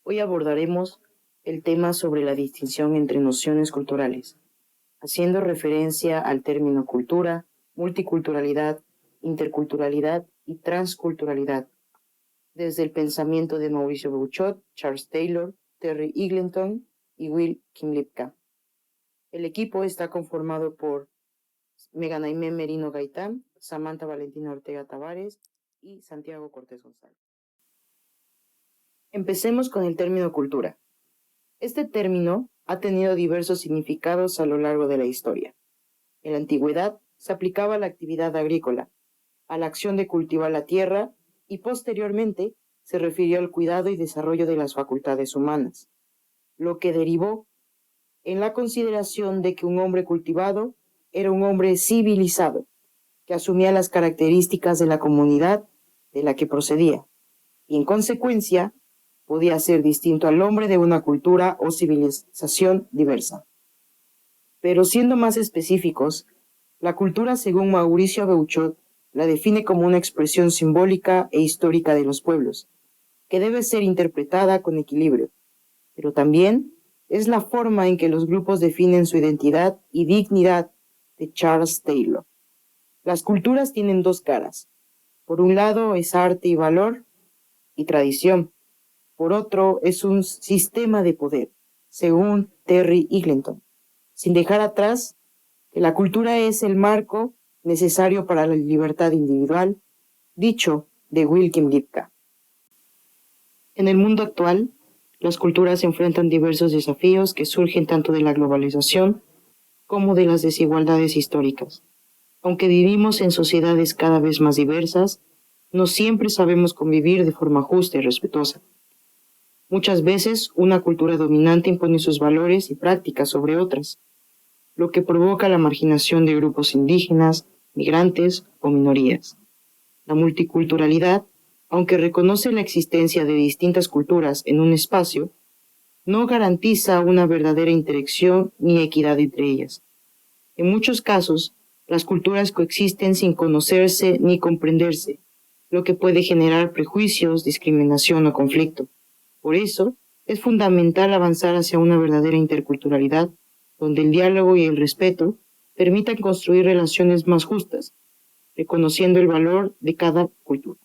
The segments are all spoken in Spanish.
Hoy abordaremos el tema sobre la distinción entre nociones culturales, haciendo referencia al término cultura, multiculturalidad, interculturalidad y transculturalidad, desde el pensamiento de Mauricio Beuchot, Charles Taylor, Terry Eagleton y Will Kymlicka. El equipo está conformado por Megan Aimé Merino Gaitán, Samantha Valentina Ortega Tavares y Santiago Cortés González. Empecemos con el término cultura. Este término ha tenido diversos significados a lo largo de la historia. En la antigüedad se aplicaba a la actividad agrícola, a la acción de cultivar la tierra y posteriormente se refirió al cuidado y desarrollo de las facultades humanas, lo que derivó en la consideración de que un hombre cultivado era un hombre civilizado, que asumía las características de la comunidad de la que procedía, y en consecuencia podía ser distinto al hombre de una cultura o civilización diversa. Pero siendo más específicos, la cultura, según Mauricio Beuchot, la define como una expresión simbólica e histórica de los pueblos, que debe ser interpretada con equilibrio, pero también es la forma en que los grupos definen su identidad y dignidad de Charles Taylor. Las culturas tienen dos caras. Por un lado es arte y valor y tradición. Por otro es un sistema de poder, según Terry Eagleton, sin dejar atrás que la cultura es el marco necesario para la libertad individual, dicho de Will Kymlicka. En el mundo actual, las culturas enfrentan diversos desafíos que surgen tanto de la globalización como de las desigualdades históricas. Aunque vivimos en sociedades cada vez más diversas, no siempre sabemos convivir de forma justa y respetuosa. Muchas veces, una cultura dominante impone sus valores y prácticas sobre otras, lo que provoca la marginación de grupos indígenas, migrantes o minorías. La multiculturalidad, aunque reconoce la existencia de distintas culturas en un espacio, no garantiza una verdadera interacción ni equidad entre ellas. En muchos casos, las culturas coexisten sin conocerse ni comprenderse, lo que puede generar prejuicios, discriminación o conflicto. Por eso, es fundamental avanzar hacia una verdadera interculturalidad, donde el diálogo y el respeto permitan construir relaciones más justas, reconociendo el valor de cada cultura.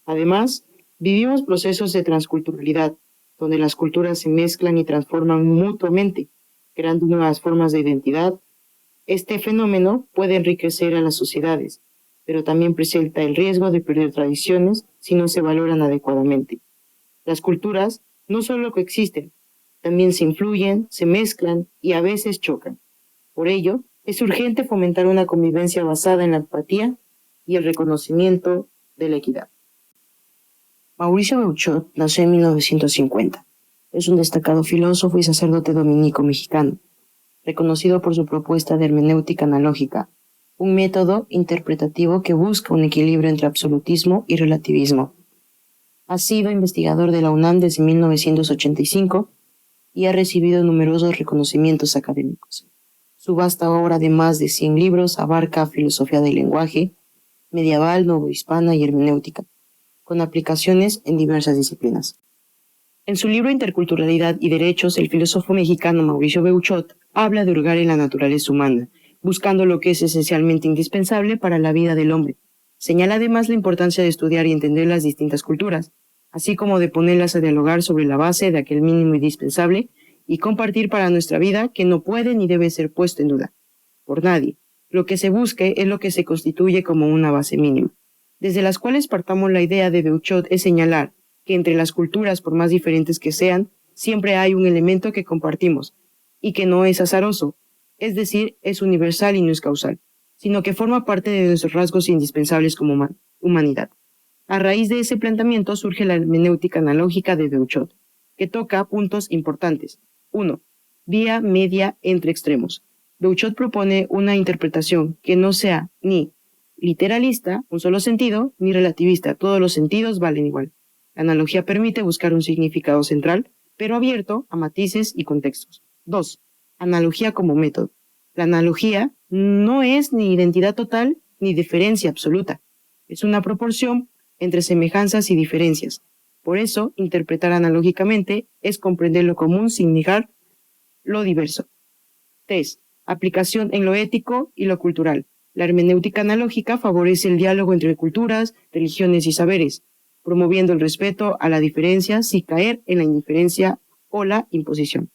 Además, vivimos procesos de transculturalidad, donde las culturas se mezclan y transforman mutuamente, creando nuevas formas de identidad. Este fenómeno puede enriquecer a las sociedades, pero también presenta el riesgo de perder tradiciones si no se valoran adecuadamente. Las culturas no solo coexisten, también se influyen, se mezclan y a veces chocan. Por ello, es urgente fomentar una convivencia basada en la empatía y el reconocimiento de la equidad. Mauricio Beuchot nació en 1950. Es un destacado filósofo y sacerdote dominico mexicano, reconocido por su propuesta de hermenéutica analógica, un método interpretativo que busca un equilibrio entre absolutismo y relativismo. Ha sido investigador de la UNAM desde 1985 y ha recibido numerosos reconocimientos académicos. Su vasta obra de más de 100 libros abarca filosofía del lenguaje, medieval, novohispana y hermenéutica, con aplicaciones en diversas disciplinas. En su libro Interculturalidad y Derechos, el filósofo mexicano Mauricio Beuchot habla de hurgar en la naturaleza humana, buscando lo que es esencialmente indispensable para la vida del hombre. Señala además la importancia de estudiar y entender las distintas culturas, así como de ponerlas a dialogar sobre la base de aquel mínimo indispensable y compartir para nuestra vida que no puede ni debe ser puesto en duda por nadie. Lo que se busque es lo que se constituye como una base mínima, desde las cuales partamos. La idea de Beuchot es señalar que entre las culturas, por más diferentes que sean, siempre hay un elemento que compartimos y que no es azaroso, es decir, es universal y no es causal, sino que forma parte de nuestros rasgos indispensables como humanidad. A raíz de ese planteamiento surge la hermenéutica analógica de Beuchot, que toca puntos importantes. 1. Vía media entre extremos. Beuchot propone una interpretación que no sea ni literalista, un solo sentido, ni relativista, todos los sentidos valen igual. La analogía permite buscar un significado central, pero abierto a matices y contextos. 2. Analogía como método. La analogía no es ni identidad total ni diferencia absoluta. Es una proporción entre semejanzas y diferencias. Por eso, interpretar analógicamente es comprender lo común sin negar lo diverso. 3. Aplicación en lo ético y lo cultural. La hermenéutica analógica favorece el diálogo entre culturas, religiones y saberes, promoviendo el respeto a la diferencia sin caer en la indiferencia o la imposición.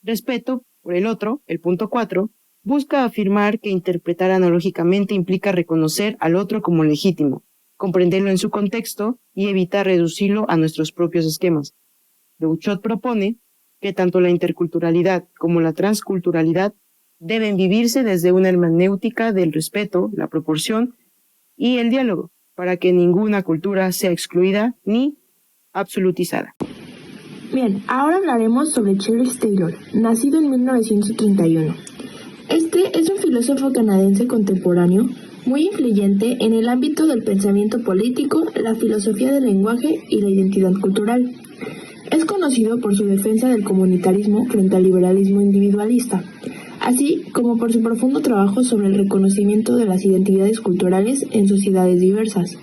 Respeto por el otro, el punto 4, busca afirmar que interpretar analógicamente implica reconocer al otro como legítimo, comprenderlo en su contexto y evitar reducirlo a nuestros propios esquemas. Beuchot propone que tanto la interculturalidad como la transculturalidad deben vivirse desde una hermenéutica del respeto, la proporción y el diálogo, para que ninguna cultura sea excluida ni absolutizada. Bien, ahora hablaremos sobre Charles Taylor, nacido en 1931. Este es un filósofo canadiense contemporáneo muy influyente en el ámbito del pensamiento político, la filosofía del lenguaje y la identidad cultural. Es conocido por su defensa del comunitarismo frente al liberalismo individualista, así como por su profundo trabajo sobre el reconocimiento de las identidades culturales en sociedades diversas.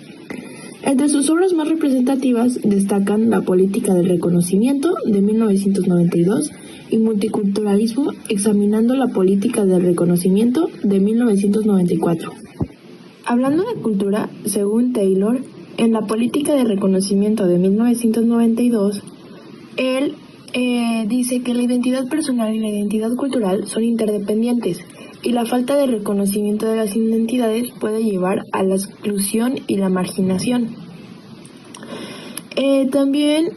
Entre sus obras más representativas destacan La política del reconocimiento, de 1992, y Multiculturalismo, examinando la política del reconocimiento, de 1994. Hablando de cultura, según Taylor, en La política de reconocimiento de 1992, él dice que la identidad personal y la identidad cultural son interdependientes y la falta de reconocimiento de las identidades puede llevar a la exclusión y la marginación. También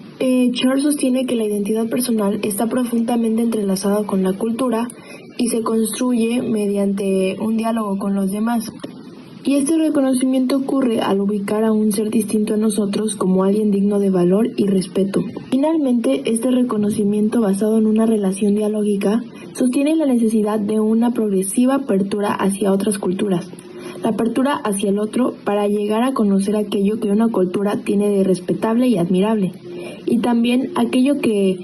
Charles sostiene que la identidad personal está profundamente entrelazada con la cultura y se construye mediante un diálogo con los demás. Y este reconocimiento ocurre al ubicar a un ser distinto a nosotros como alguien digno de valor y respeto. Finalmente, este reconocimiento basado en una relación dialógica sostiene la necesidad de una progresiva apertura hacia otras culturas. La apertura hacia el otro para llegar a conocer aquello que una cultura tiene de respetable y admirable. Y también aquello que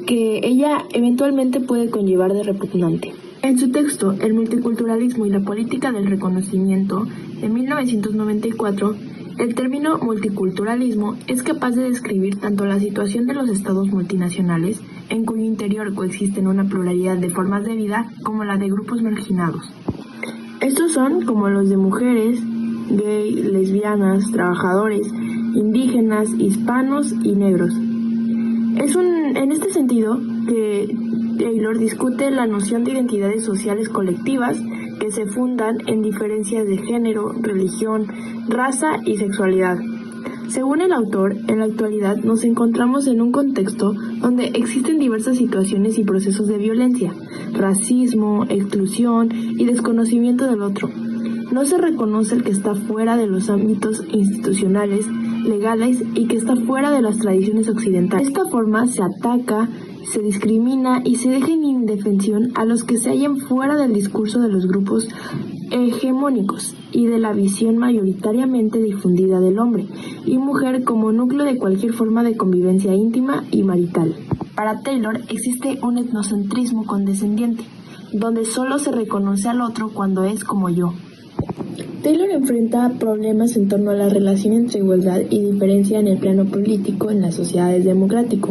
ella eventualmente puede conllevar de repugnante. En su texto, El multiculturalismo y la política del reconocimiento, de 1994, el término multiculturalismo es capaz de describir tanto la situación de los estados multinacionales, en cuyo interior coexisten una pluralidad de formas de vida, como la de grupos marginados. Estos son como los de mujeres, gay, lesbianas, trabajadores, indígenas, hispanos y negros. En este sentido que Taylor discute la noción de identidades sociales colectivas que se fundan en diferencias de género, religión, raza y sexualidad. Según el autor, en la actualidad nos encontramos en un contexto donde existen diversas situaciones y procesos de violencia, racismo, exclusión y desconocimiento del otro. No se reconoce el que está fuera de los ámbitos institucionales, legales y que está fuera de las tradiciones occidentales. De esta forma se ataca, se discrimina y se deja en indefensión a los que se hallan fuera del discurso de los grupos hegemónicos y de la visión mayoritariamente difundida del hombre y mujer como núcleo de cualquier forma de convivencia íntima y marital. Para Taylor existe un etnocentrismo condescendiente, donde solo se reconoce al otro cuando es como yo. Taylor enfrenta problemas en torno a la relación entre igualdad y diferencia en el plano político en las sociedades democráticas.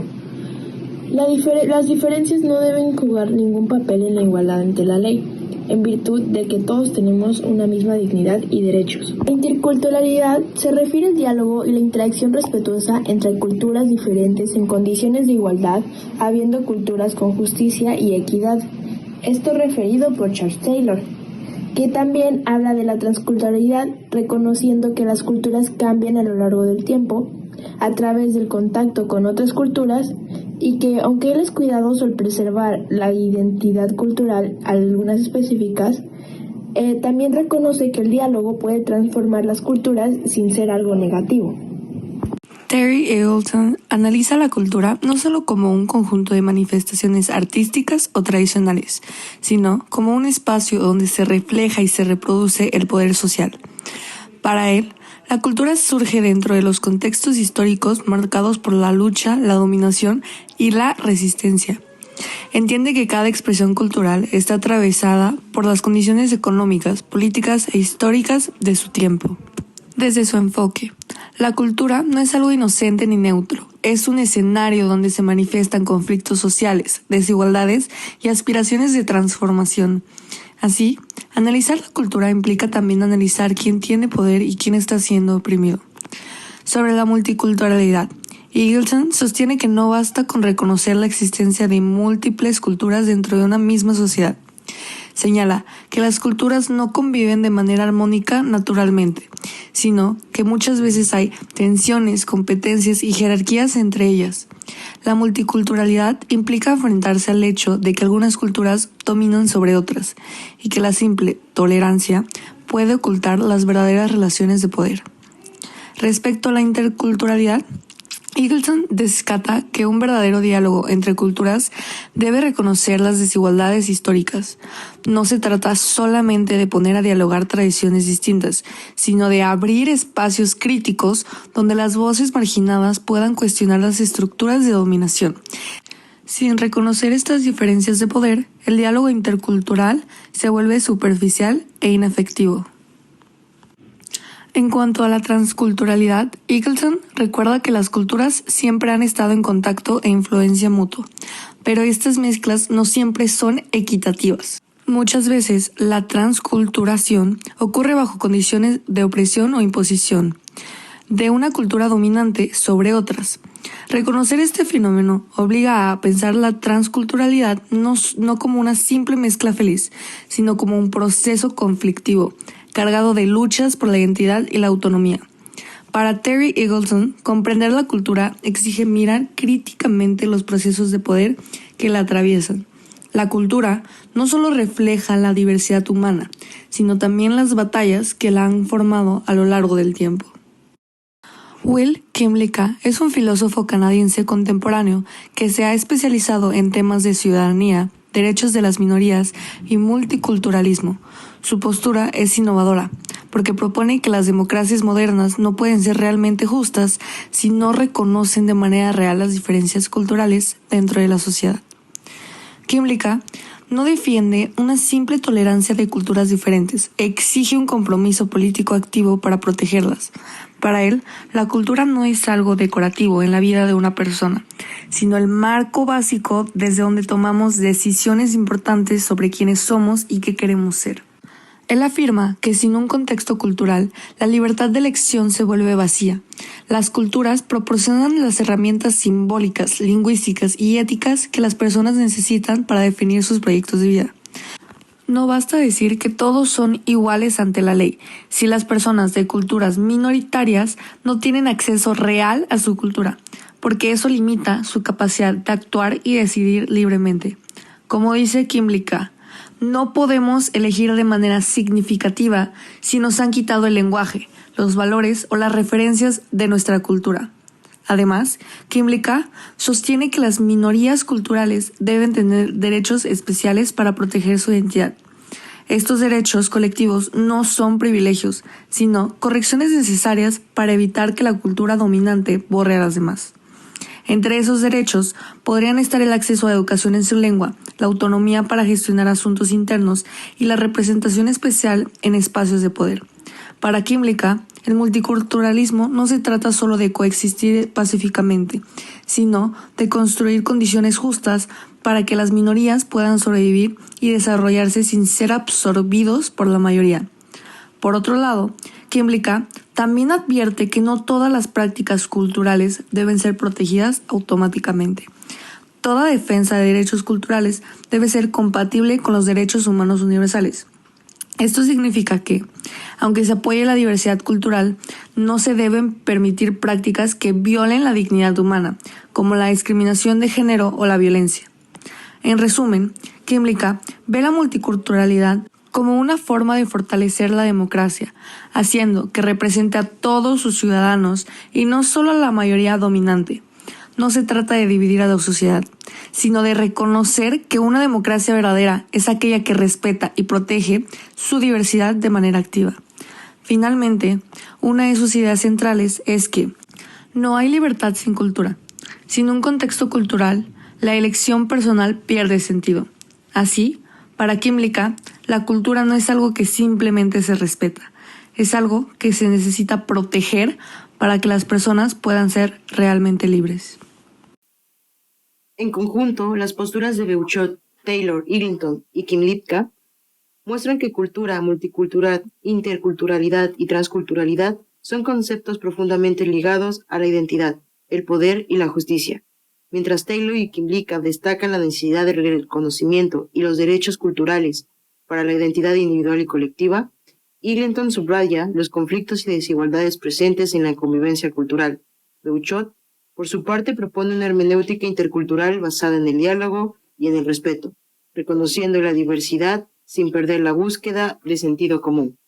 Las diferencias no deben jugar ningún papel en la igualdad ante la ley, en virtud de que todos tenemos una misma dignidad y derechos. La interculturalidad se refiere al diálogo y la interacción respetuosa entre culturas diferentes en condiciones de igualdad, habiendo culturas con justicia y equidad. Esto referido por Charles Taylor, que también habla de la transculturalidad, reconociendo que las culturas cambian a lo largo del tiempo, a través del contacto con otras culturas, y que aunque él es cuidadoso al preservar la identidad cultural, algunas específicas, también reconoce que el diálogo puede transformar las culturas sin ser algo negativo. Terry Eagleton analiza la cultura no solo como un conjunto de manifestaciones artísticas o tradicionales, sino como un espacio donde se refleja y se reproduce el poder social. Para él, la cultura surge dentro de los contextos históricos marcados por la lucha, la dominación y la resistencia. Entiende que cada expresión cultural está atravesada por las condiciones económicas, políticas e históricas de su tiempo. Desde su enfoque, La cultura no es algo inocente ni neutro, es un escenario donde se manifiestan conflictos sociales, desigualdades y aspiraciones de transformación. Así, analizar la cultura implica también analizar quién tiene poder y quién está siendo oprimido. Sobre la multiculturalidad, Eagleton sostiene que no basta con reconocer la existencia de múltiples culturas dentro de una misma sociedad. Señala que las culturas no conviven de manera armónica naturalmente, sino que muchas veces hay tensiones, competencias y jerarquías entre ellas. La multiculturalidad implica enfrentarse al hecho de que algunas culturas dominan sobre otras y que la simple tolerancia puede ocultar las verdaderas relaciones de poder. Respecto a la interculturalidad, Eagleton descata que un verdadero diálogo entre culturas debe reconocer las desigualdades históricas. No se trata solamente de poner a dialogar tradiciones distintas, sino de abrir espacios críticos donde las voces marginadas puedan cuestionar las estructuras de dominación. Sin reconocer estas diferencias de poder, el diálogo intercultural se vuelve superficial e inefectivo. En cuanto a la transculturalidad, Eagleton recuerda que las culturas siempre han estado en contacto e influencia mutua, pero estas mezclas no siempre son equitativas. Muchas veces la transculturación ocurre bajo condiciones de opresión o imposición de una cultura dominante sobre otras. Reconocer este fenómeno obliga a pensar la transculturalidad no como una simple mezcla feliz, sino como un proceso conflictivo, cargado de luchas por la identidad y la autonomía. Para Terry Eagleton, comprender la cultura exige mirar críticamente los procesos de poder que la atraviesan. La cultura no solo refleja la diversidad humana, sino también las batallas que la han formado a lo largo del tiempo. Will Kymlicka es un filósofo canadiense contemporáneo que se ha especializado en temas de ciudadanía, derechos de las minorías y multiculturalismo. Su postura es innovadora, porque propone que las democracias modernas no pueden ser realmente justas si no reconocen de manera real las diferencias culturales dentro de la sociedad. Kymlicka no defiende una simple tolerancia de culturas diferentes, exige un compromiso político activo para protegerlas. Para él, la cultura no es algo decorativo en la vida de una persona, sino el marco básico desde donde tomamos decisiones importantes sobre quiénes somos y qué queremos ser. Él afirma que sin un contexto cultural, la libertad de elección se vuelve vacía. Las culturas proporcionan las herramientas simbólicas, lingüísticas y éticas que las personas necesitan para definir sus proyectos de vida. No basta decir que todos son iguales ante la ley, si las personas de culturas minoritarias no tienen acceso real a su cultura, porque eso limita su capacidad de actuar y decidir libremente. Como dice Kymlicka, no podemos elegir de manera significativa si nos han quitado el lenguaje, los valores o las referencias de nuestra cultura. Además, Kymlicka sostiene que las minorías culturales deben tener derechos especiales para proteger su identidad. Estos derechos colectivos no son privilegios, sino correcciones necesarias para evitar que la cultura dominante borre a las demás. Entre esos derechos podrían estar el acceso a educación en su lengua, la autonomía para gestionar asuntos internos y la representación especial en espacios de poder. Para Kymlicka, el multiculturalismo no se trata solo de coexistir pacíficamente, sino de construir condiciones justas para que las minorías puedan sobrevivir y desarrollarse sin ser absorbidos por la mayoría. Por otro lado, Kymlicka también advierte que no todas las prácticas culturales deben ser protegidas automáticamente. Toda defensa de derechos culturales debe ser compatible con los derechos humanos universales. Esto significa que, aunque se apoye la diversidad cultural, no se deben permitir prácticas que violen la dignidad humana, como la discriminación de género o la violencia. En resumen, Kymlicka ve la multiculturalidad como una forma de fortalecer la democracia, haciendo que represente a todos sus ciudadanos y no solo a la mayoría dominante. No se trata de dividir a la sociedad, sino de reconocer que una democracia verdadera es aquella que respeta y protege su diversidad de manera activa. Finalmente, una de sus ideas centrales es que no hay libertad sin cultura. Sin un contexto cultural, la elección personal pierde sentido. Así, para Kymlicka, la cultura no es algo que simplemente se respeta, es algo que se necesita proteger para que las personas puedan ser realmente libres. En conjunto, las posturas de Beuchot, Taylor, Eglinton y Kymlicka muestran que cultura, multicultural, interculturalidad y transculturalidad son conceptos profundamente ligados a la identidad, el poder y la justicia. Mientras Taylor y Kymlicka destacan la necesidad de reconocimiento y los derechos culturales para la identidad individual y colectiva, Eglinton subraya los conflictos y desigualdades presentes en la convivencia cultural. Beuchot, por su parte, propone una hermenéutica intercultural basada en el diálogo y en el respeto, reconociendo la diversidad sin perder la búsqueda de sentido común.